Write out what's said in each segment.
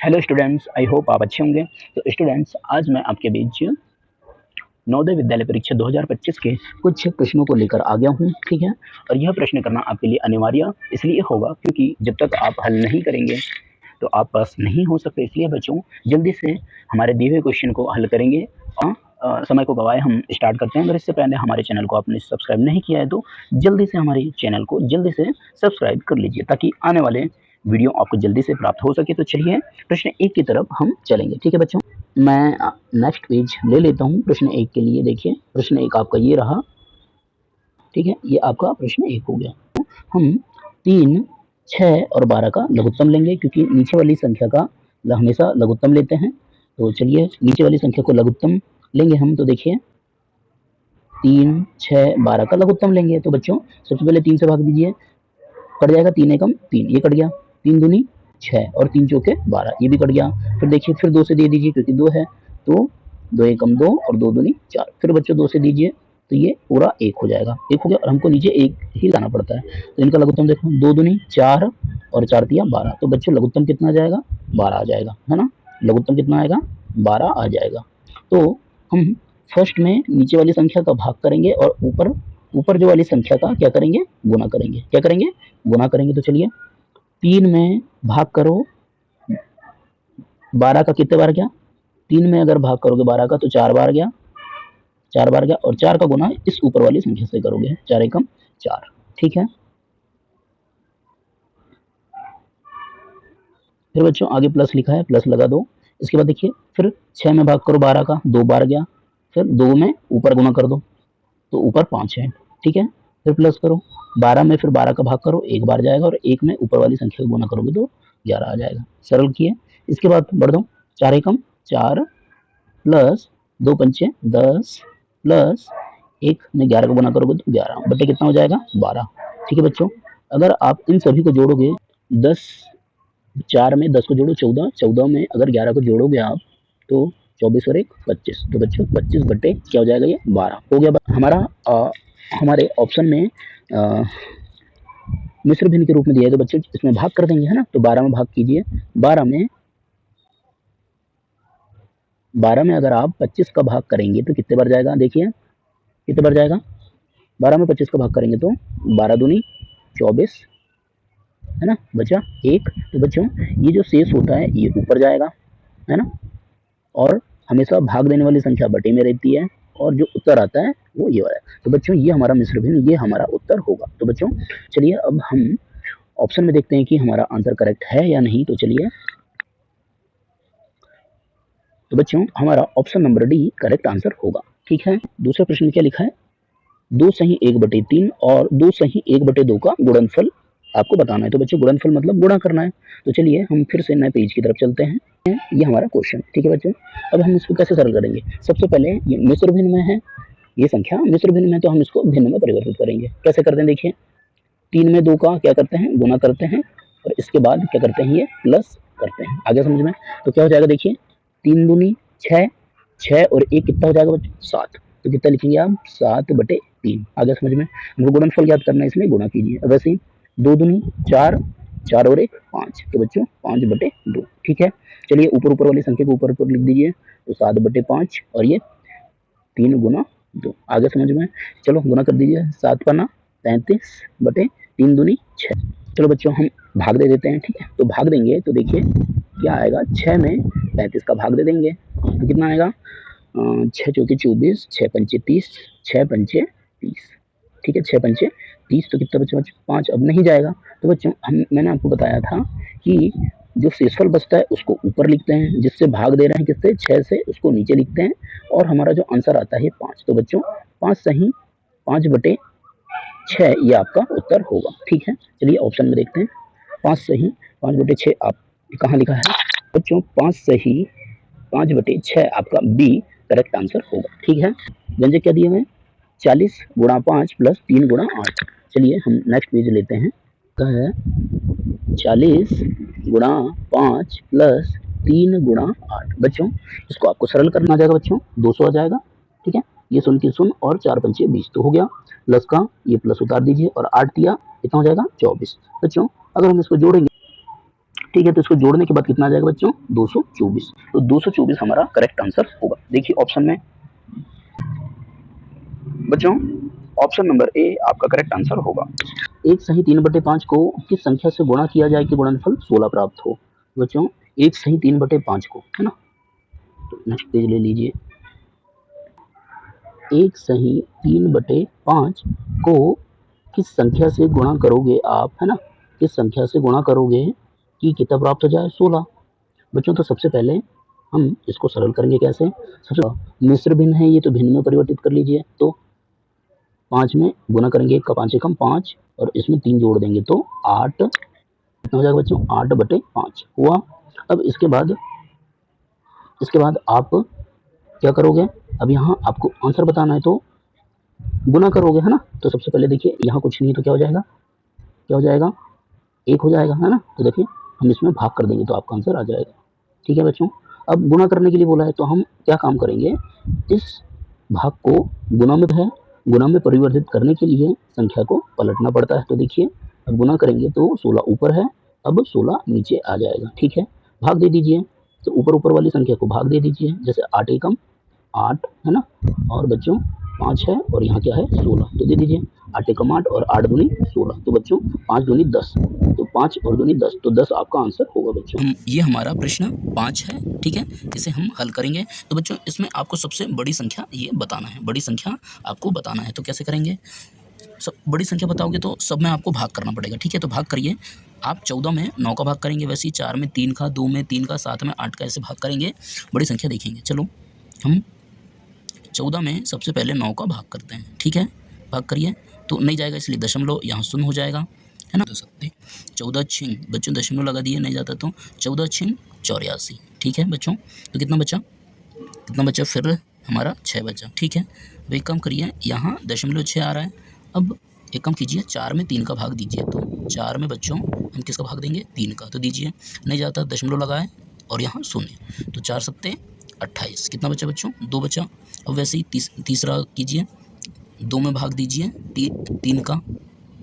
Hello students, I hope आप अच्छे होंगे। तो स्टूडेंट्स, आज मैं आपके बीच नवोदय विद्यालय परीक्षा 2025 के कुछ प्रश्नों को लेकर आ गया हूँ। ठीक है, और यह प्रश्न करना आपके लिए अनिवार्य इसलिए होगा क्योंकि जब तक आप हल नहीं करेंगे तो आप पास नहीं हो सकते। इसलिए बच्चों, जल्दी से हमारे दिए हुए क्वेश्चन को हल करेंगे। समय को गवाए हम स्टार्ट करते हैं। अगर इससे पहले हमारे चैनल को आपने सब्सक्राइब नहीं किया है तो जल्दी से हमारे चैनल को जल्दी से सब्सक्राइब कर लीजिए ताकि आने वाले वीडियो आपको जल्दी से प्राप्त हो सके। तो चलिए प्रश्न 1 की तरफ हम चलेंगे। ठीक है बच्चों, मैं नेक्स्ट पेज ले लेता हूँ प्रश्न 1 के लिए। देखिए, प्रश्न 1 आपका ये रहा। ठीक है, ये आपका प्रश्न 1 हो गया। हम 3, 6 और 12 का लघुत्तम लेंगे क्योंकि नीचे वाली संख्या का हमेशा लघुत्तम लेते हैं। तो चलिए नीचे वाली संख्या को लघुत्तम लेंगे हम। तो देखिए 3, 6, 12 का लघुत्तम लेंगे। तो बच्चों सबसे पहले 3 से भाग दीजिए, कट जाएगा। 3 एकम 3, ये कट गया। 3 दूनी 6 और 3 चौके 12, ये भी कट गया। फिर देखिए, फिर 2 से दे दीजिए क्योंकि 2 है। तो 2 एकम 2 और 2 दूनी 4। फिर बच्चों 2 से दीजिए तो ये पूरा 1 हो जाएगा। 1 हो गया और हमको नीचे 1 ही लाना पड़ता है। तो इनका लघुत्तम देखो, 2 दूनी 4 और 4 तिया 12। तो बच्चों लघुत्तम कितना आ जाएगा? 12 आ जाएगा, है ना। लघुत्तम कितना आएगा? 12 आ जाएगा। तो हम फर्स्ट में नीचे वाली संख्या का भाग करेंगे और ऊपर जो वाली संख्या का क्या करेंगे? गुना करेंगे। क्या करेंगे? गुना करेंगे। तो चलिए 3 में भाग करो 12 का, कितने बार गया? 3 में अगर भाग करोगे 12 का तो 4 बार गया, 4 बार गया। और 4 का गुना इस ऊपर वाली संख्या से करोगे, 4 एकम 4। ठीक है, फिर बच्चों आगे प्लस लिखा है, प्लस लगा दो। इसके बाद देखिए, फिर 6 में भाग करो 12 का, 2 बार गया। फिर 2 में ऊपर गुना कर दो तो ऊपर 5 है। ठीक है, फिर प्लस करो 12 में, फिर 12 का भाग करो, 1 बार जाएगा। और 1 में ऊपर वाली संख्या को गुना करोगे तो 11 आ जाएगा। सरल किए। इसके बाद बढ़ दो, 4 एकम 4 प्लस 2 पंचे 10 प्लस 1 में 11 का गुना करोगे तो 11 बटे कितना हो जाएगा? 12। ठीक है बच्चों, अगर आप इन सभी को जोड़ोगे, 10 4 में 10 को जोड़ो 14, 14 में अगर 11 को जोड़ोगे आप तो 24 और 1 25। तो बच्चों 25 बटे क्या हो जाएगा? ये 12 हो गया हमारा। हमारे ऑप्शन में मिश्र भिन्न के रूप में दिया है तो बच्चों इसमें भाग कर देंगे, है ना। तो 12 में भाग कीजिए। 12 में अगर आप 25 का भाग करेंगे तो कितने बार जाएगा? देखिए कितने बार जाएगा? 12 में 25 का भाग करेंगे तो 12 दूनी 24, है ना, बचा 1। तो बच्चों ये जो शेष होता है ये ऊपर जाएगा, है ना। और हमेशा भाग देने वाली संख्या बटे में रहती है और जो उत्तर आता है वो ये वाला है। तो बच्चों ये हमारा मिश्र भिन्न, ये हमारा उत्तर होगा। तो बच्चों चलिए अब हम ऑप्शन में देखते हैं कि हमारा आंसर करेक्ट है या नहीं। तो चलिए, तो बच्चों हमारा option number D correct answer होगा। ठीक है, दूसरे प्रश्न में क्या लिखा है? 2 सही 1/3 और 2 सही 1/2 का गुणनफल आपको बताना है। तो बच्चों गुणनफल मतलब गुणा करना है। तो चलिए हम फिर से नए पेज की तरफ चलते हैं। ये हमारा क्वेश्चन। ठीक है बच्चों, अब हम इसको कैसे सरल करेंगे? सबसे पहले ये मिश्र भिन्न में है, ये संख्या मिश्र भिन्न में, तो हम इसको भिन्न में परिवर्तित करेंगे। कैसे करते हैं? देखिए 3 में 2 का क्या करते हैं? गुना करते हैं और इसके बाद क्या करते हैं? ये प्लस करते हैं। आगे समझ में? तो क्या हो जाएगा? देखिए 3 दूनी 6, 6 और 1 कितना हो जाएगा बच्चों? 7। तो कितना लिखेंगे आप? 7/3। आगे समझ में? हमको गुणनफल याद करना है इसलिए गुणा कीजिए। अब वैसे ही 2 दूनी 4, 4 और 1 5। तो बच्चों 5/2। ठीक है, चलिए ऊपर वाली संख्या को ऊपर लिख दीजिए। तो 7/5 और ये 3 गुना 2। आगे समझ में? चलो गुना कर दीजिए। 7 पन्ना 35/3 दूनी 6। चलो बच्चों हम भाग दे देते हैं। ठीक है, तो भाग देंगे तो देखिए क्या आएगा? 6 में 35 का भाग दे देंगे तो कितना आएगा? 6 चौके 24, 6 पंचे 30, 6 पंचे 30। ठीक है, 6 पंचे 30 तो कितना बच्चों? 5 अब नहीं जाएगा। तो बच्चों मैंने आपको बताया था कि जो शेषफल बचता है उसको ऊपर लिखते हैं, जिससे भाग दे रहे हैं किससे? 6 से, उसको नीचे लिखते हैं और हमारा जो आंसर आता है 5। तो बच्चों 5 सही 5/6 ये आपका उत्तर होगा। ठीक है, चलिए ऑप्शन में देखते हैं। 5 सही 5/6 आप कहाँ लिखा है बच्चों? 5 सही 5/6 आपका बी करेक्ट आंसर होगा। ठीक है, व्यंजक क्या दिए हुए हैं? 40 गुणा 5 प्लस 3 गुणा 8। चलिए हम नेक्स्ट पेज लेते हैं। क्या है? 40 गुणा 5 प्लस 3 गुणा 8। बच्चों इसको आपको सरल करना आ जाएगा बच्चों, 200 आ जाएगा। ठीक है, ये 0 की 0 और 4 पंचे 20 तो हो गया। प्लस का ये प्लस उतार दीजिए और 8 दिया कितना हो जाएगा? 24। बच्चों अगर हम इसको जोड़ेंगे ठीक है। तो इसको जोड़ने के बाद कितना आ जाएगा बच्चों, 224। तो 224 हमारा करेक्ट आंसर होगा। देखिए ऑप्शन में बच्चों, ऑप्शन नंबर ए आपका करेक्ट आंसर होगा। एक सही 3/5 को किस संख्या से गुणा किया जाए कि गुणनफल 16 प्राप्त हो। बच्चों एक सही 3/5 को, है ना, तो नेक्स्ट पेज ले लीजिए। एक सही 3/5 को किस संख्या से गुणा करोगे आप, है ना, किस संख्या से गुणा करोगे कि कितना प्राप्त हो जाए, 16। बच्चों तो सबसे पहले हम इसको सरल करेंगे कैसे, सबसे मिश्र भिन्न है ये, तो भिन्न में परिवर्तित कर लीजिए। तो 5 में गुना करेंगे, 1 का 5 एकम 5 और इसमें 3 जोड़ देंगे तो 8, कितना हो जाएगा बच्चों, 8/5 हुआ। अब इसके बाद आप क्या करोगे, अब यहाँ आपको आंसर बताना है तो गुना करोगे, है ना। तो सबसे पहले देखिए यहाँ कुछ नहीं तो क्या हो जाएगा, 1 हो जाएगा, है ना। तो देखिए हम इसमें भाग कर देंगे तो आपका आंसर आ जाएगा। ठीक है बच्चों, अब गुना करने के लिए बोला है तो हम क्या काम करेंगे, इस भाग को गुना में परिवर्तित करने के लिए संख्या को पलटना पड़ता है। तो देखिए अब गुना करेंगे तो 16 ऊपर है, अब 16 नीचे आ जाएगा। ठीक है, भाग दे दीजिए, तो ऊपर वाली संख्या को भाग दे दीजिए, जैसे 8 एकम 8, है ना, और बच्चों 5 है और यहाँ क्या है 16, तो दे दीजिए 8 एकम 8 और 8 दूनी 16। तो बच्चों 5 दूनी 10, तो 5 और दूनी 10, तो 10 आपका आंसर होगा बच्चों। ये हमारा प्रश्न 5 है, ठीक है, इसे हम हल करेंगे। तो बच्चों इसमें आपको सबसे बड़ी संख्या ये बताना है, बड़ी संख्या आपको बताना है। तो कैसे करेंगे, सब बड़ी संख्या बताओगे तो सब में आपको भाग करना पड़ेगा। ठीक है, तो भाग करिए आप। 14 में 9 का भाग करेंगे, वैसे ही 4 में 3 का, 2 में 3 का, 7 में 8 का, ऐसे भाग करेंगे, बड़ी संख्या देखेंगे। चलो हम 14 में सबसे पहले 9 का भाग करते हैं। ठीक है, भाग करिए, तो नहीं जाएगा इसलिए दशमलव यहाँ शून्य हो जाएगा, है ना। 14 छिंग, बच्चों दशमलव लगा दिए, नहीं जाता तो 14 छिंग 84। ठीक है बच्चों, तो कितना बचा, फिर हमारा 6 बचा। ठीक है, अब एक काम करिए, यहाँ 0.6 आ रहा है, अब एक काम कीजिए, 4 में 3 का भाग दीजिए। तो 4 में बच्चों हम किसका भाग देंगे, 3 का, तो दीजिए, नहीं जाता, दशमलव लगाए और यहाँ शून्य, तो 4 सत्ते 28। कितना बचा बच्चों, 2 बचा। अब वैसे ही तीसरा कीजिए, 2 में भाग दीजिए 3 का।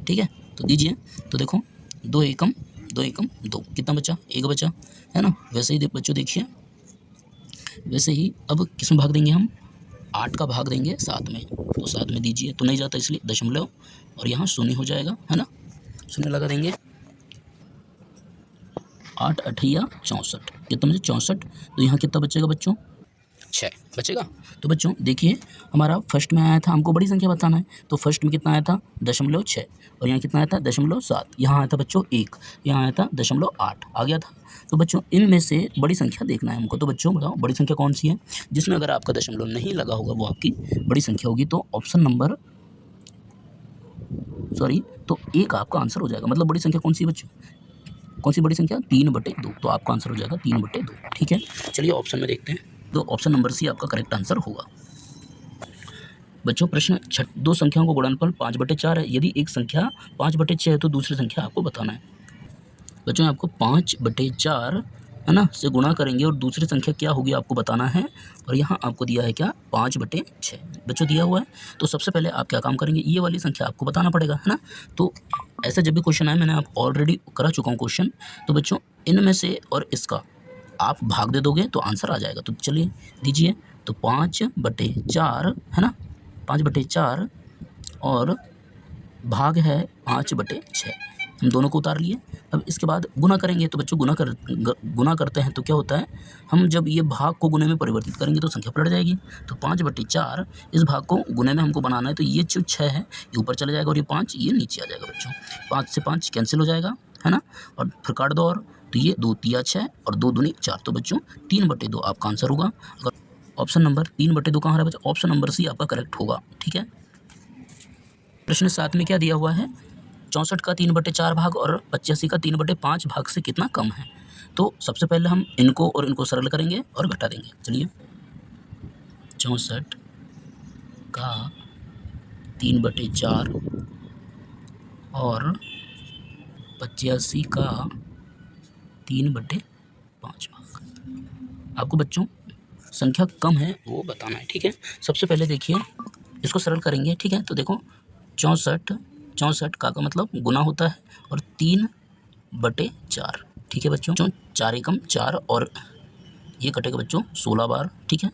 ठीक है, तो दीजिए, तो देखो 2 एकम 2, कितना बचा, 1 बचा, है ना। वैसे ही बच्चों देखिए, वैसे ही अब किस में भाग देंगे हम, 8 का भाग देंगे 7 में, तो 7 में दीजिए, तो नहीं जाता इसलिए दशमलव और यहाँ शून्य हो जाएगा, है ना, शून्य लगा देंगे। 8 8 64, कितना बचे, 64। तो यहाँ कितना बचेगा बच्चों, 6 बचेगा। तो बच्चों देखिए हमारा फर्स्ट में आया था, हमको बड़ी संख्या बताना है, तो फर्स्ट में कितना आया था, 0.6, और यहाँ कितना आया था, 0.7, यहाँ आया था बच्चों 1, यहाँ आया था 0.8 आ गया था। तो बच्चों इनमें से बड़ी संख्या देखना है हमको। तो बच्चों बताओ बड़ी संख्या कौन सी है, जिसमें अगर आपका दशमलव नहीं लगा होगा वो आपकी बड़ी संख्या होगी। तो ऑप्शन नंबर तो 1 आपका आंसर हो जाएगा। मतलब बड़ी संख्या कौन सी है बच्चों, कौन सी बड़ी संख्या, 3/2, तो आपका आंसर हो जाएगा 3/2। ठीक है, चलिए ऑप्शन में देखते हैं, तो ऑप्शन नंबर सी आपका करेक्ट आंसर होगा। बच्चों प्रश्न 2 संख्याओं को गुणनफल 5/4 है, यदि एक संख्या 5/6 है तो दूसरी संख्या आपको बताना है। बच्चों आपको 5/4 है ना से गुणा करेंगे और दूसरी संख्या क्या होगी आपको बताना है, और यहाँ आपको दिया है क्या, 5/6 बच्चों दिया हुआ है। तो सबसे पहले आप क्या काम करेंगे, ये वाली संख्या आपको बताना पड़ेगा, है ना। तो ऐसा जब भी क्वेश्चन आए, मैंने आप ऑलरेडी करा चुका हूँ क्वेश्चन, तो बच्चों इनमें से और इसका आप भाग दे दोगे तो आंसर आ जाएगा। तो चलिए दीजिए, तो 5/4 है ना, 5/4 और भाग है 5/6, हम दोनों को उतार लिए। अब इसके बाद गुना करेंगे, तो बच्चों गुना करते हैं तो क्या होता है, हम जब ये भाग को गुने में परिवर्तित करेंगे तो संख्या पलट जाएगी। तो 5/4 इस भाग को गुने में हमको बनाना है, तो ये जो 6 है ये ऊपर चले जाएगा और ये 5 ये नीचे आ जाएगा बच्चों। 5 से 5 कैंसिल हो जाएगा, है ना, और फिर काट दो, और तो ये 2 तिया 6 और 2 दूनी 4, तो बच्चों 3/2 आपका आंसर होगा। अगर ऑप्शन नंबर 3/2 कहाँ रहा बच्चों, ऑप्शन नंबर सी आपका करेक्ट होगा। ठीक है, प्रश्न 7 में क्या दिया हुआ है, 64 का 3/4 भाग और 85 का 3/5 भाग से कितना कम है। तो सबसे पहले हम इनको और इनको सरल करेंगे और घटा देंगे। चलिए 64 का 3/4 और 85 का 3/5 भाग, आपको बच्चों संख्या कम है वो बताना है। ठीक है, सबसे पहले देखिए इसको सरल करेंगे। ठीक है, तो देखो 64 का मतलब गुना होता है और 3/4, ठीक है बच्चों, 4 एकम 4 और ये कटेगा बच्चों 16 बार। ठीक है,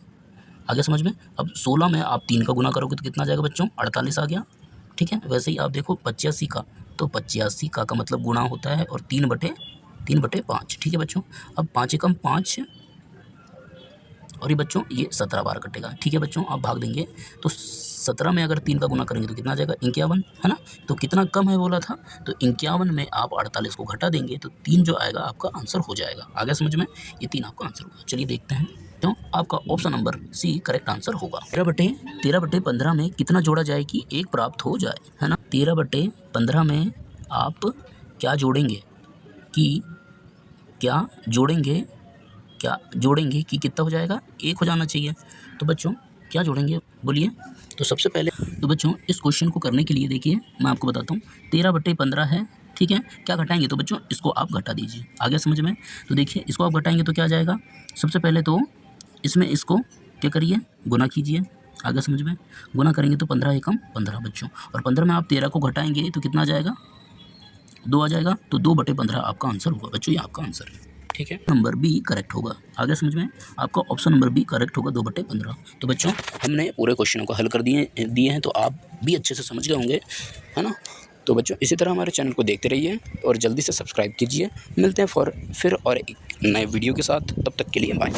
आगे समझ में। अब 16 में आप 3 का गुना करोगे तो कितना आ जाएगा बच्चों, 48 आ गया। ठीक है, वैसे ही आप देखो 85 का, तो 85 का मतलब गुणा होता है और 3/5। ठीक है बच्चों, अब 5 एकम 5 और ये बच्चों ये 17 बार कटेगा। ठीक है बच्चों, आप भाग देंगे तो 17 में अगर 3 का गुना करेंगे तो कितना आ जाएगा, 51, है ना। तो कितना कम है बोला था, तो 51 में आप 48 को घटा देंगे तो 3 जो आएगा आपका आंसर हो जाएगा। आगे समझ में, ये 3 आपका आंसर होगा। चलिए देखते हैं, तो आपका option number C correct answer होगा। 13/15 में कितना जोड़ा जाए कि 1 प्राप्त हो जाए, है ना। 13/15 में आप क्या जोड़ेंगे कि कितना हो जाएगा, 1 हो जाना चाहिए। तो बच्चों क्या जोड़ेंगे बोलिए। तो सबसे पहले तो बच्चों इस क्वेश्चन को करने के लिए देखिए मैं आपको बताता हूँ, 13/15 है। ठीक है, क्या घटाएंगे, तो बच्चों इसको आप घटा दीजिए। आगे समझ में, तो देखिए इसको आप घटाएंगे तो क्या आ जाएगा, सबसे पहले तो इसमें इसको क्या करिए, गुना कीजिए। आगे समझ में, गुना करेंगे तो 15 एकम 15 बच्चों, और 15 में आप 13 को घटाएंगे तो कितना आ जाएगा, 2 आ जाएगा। तो 2/15 आपका आंसर होगा बच्चों, ये आपका आंसर है। ठीक है, नंबर बी करेक्ट होगा। आगे समझ में, आपका ऑप्शन नंबर बी करेक्ट होगा, 2/15। तो बच्चों हमने पूरे क्वेश्चनों को हल कर दिए हैं, तो आप भी अच्छे से समझ गए होंगे, है ना। तो बच्चों इसी तरह हमारे चैनल को देखते रहिए और जल्दी से सब्सक्राइब कीजिए। मिलते हैं फिर और एक नए वीडियो के साथ, तब तक के लिए बाय।